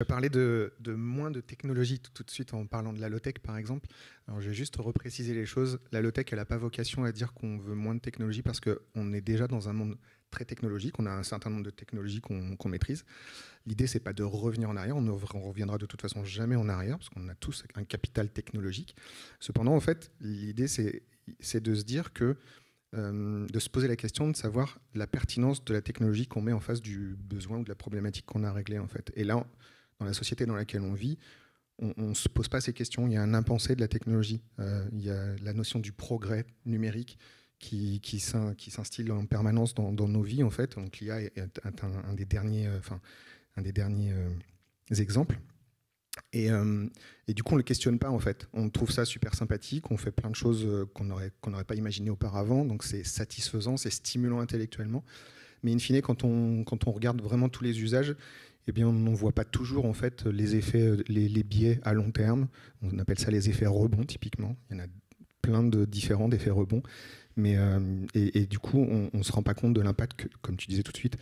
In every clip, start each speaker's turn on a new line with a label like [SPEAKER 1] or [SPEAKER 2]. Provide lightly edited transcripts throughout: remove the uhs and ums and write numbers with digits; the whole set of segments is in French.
[SPEAKER 1] Je vais parler de moins de technologie tout de suite en parlant de la low-tech par exemple. Alors je vais juste repréciser les choses. La low-tech, elle n'a pas vocation à dire qu'on veut moins de technologie parce qu'on est déjà dans un monde très technologique. On a un certain nombre de technologies qu'on maîtrise. L'idée, c'est pas de revenir en arrière. On ne reviendra de toute façon jamais en arrière parce qu'on a tous un capital technologique. Cependant, en fait, l'idée, c'est de se dire que de se poser la question de savoir la pertinence de la technologie qu'on met en face du besoin ou de la problématique qu'on a réglée en fait. Et là, dans la société dans laquelle on vit, on ne se pose pas ces questions. Il y a un impensé de la technologie. Il y a la notion du progrès numérique qui s'instille en permanence dans nos vies en fait. Donc l'IA est un des derniers, exemples. Et du coup, on ne le questionne pas en fait. On trouve ça super sympathique, on fait plein de choses qu'on n'aurait pas imaginées auparavant, donc c'est satisfaisant, c'est stimulant intellectuellement. Mais in fine, quand on regarde vraiment tous les usages, eh bien, on ne voit pas toujours en fait les effets, les biais à long terme. On appelle ça les effets rebonds typiquement. Il y en a plein de différents d'effets rebonds. Mais, et du coup, on ne se rend pas compte de l'impact que, comme tu disais tout de suite,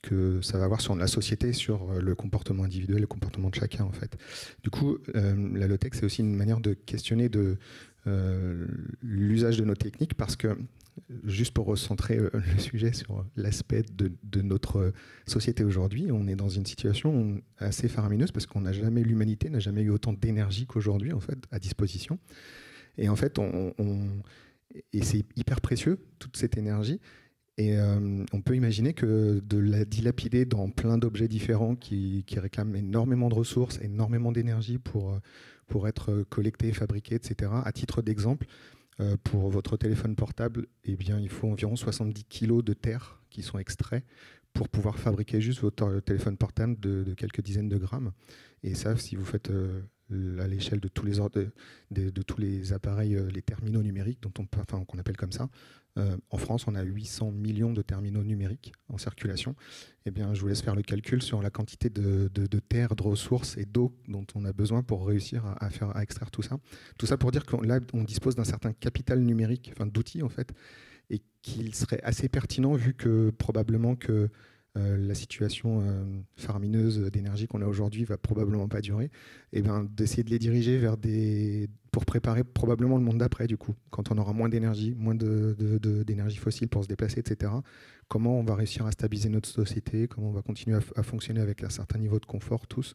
[SPEAKER 1] que ça va avoir sur la société, sur le comportement individuel, le comportement de chacun en fait. Du coup, la low-tech, c'est aussi une manière de questionner l'usage de nos techniques parce que, juste pour recentrer le sujet sur l'aspect de notre société aujourd'hui, on est dans une situation assez faramineuse parce qu'on n'a jamais, l'humanité n'a jamais eu autant d'énergie qu'aujourd'hui en fait à disposition. Et en fait, et c'est hyper précieux toute cette énergie. Et on peut imaginer que de la dilapider dans plein d'objets différents qui réclament énormément de ressources, énormément d'énergie pour être collectés, fabriqués, etc. À titre d'exemple, pour votre téléphone portable, eh bien, il faut environ 70 kilos de terre qui sont extraits pour pouvoir fabriquer juste votre téléphone portable de quelques dizaines de grammes. Et ça, si vous faites à l'échelle de tous les de tous les appareils, les terminaux numériques qu'on appelle comme ça, en France, on a 800 millions de terminaux numériques en circulation. Eh bien, je vous laisse faire le calcul sur la quantité de terre, de ressources et d'eau dont on a besoin pour réussir à extraire tout ça. Tout ça pour dire qu'on on dispose d'un certain capital numérique, enfin d'outils en fait, et qu'il serait assez pertinent vu que probablement que la situation faramineuse d'énergie qu'on a aujourd'hui va probablement pas durer, et ben d'essayer de les diriger vers pour préparer probablement le monde d'après du coup, quand on aura moins d'énergie, moins d'énergie fossile pour se déplacer, etc. Comment on va réussir à stabiliser notre société, comment on va continuer à fonctionner avec un certain niveau de confort tous.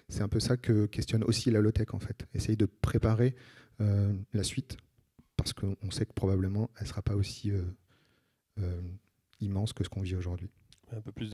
[SPEAKER 1] C'est un peu ça que questionne aussi la low-tech en fait. Essayer de préparer la suite, parce qu'on sait que probablement elle ne sera pas aussi immense que ce qu'on vit aujourd'hui.
[SPEAKER 2] Un peu plus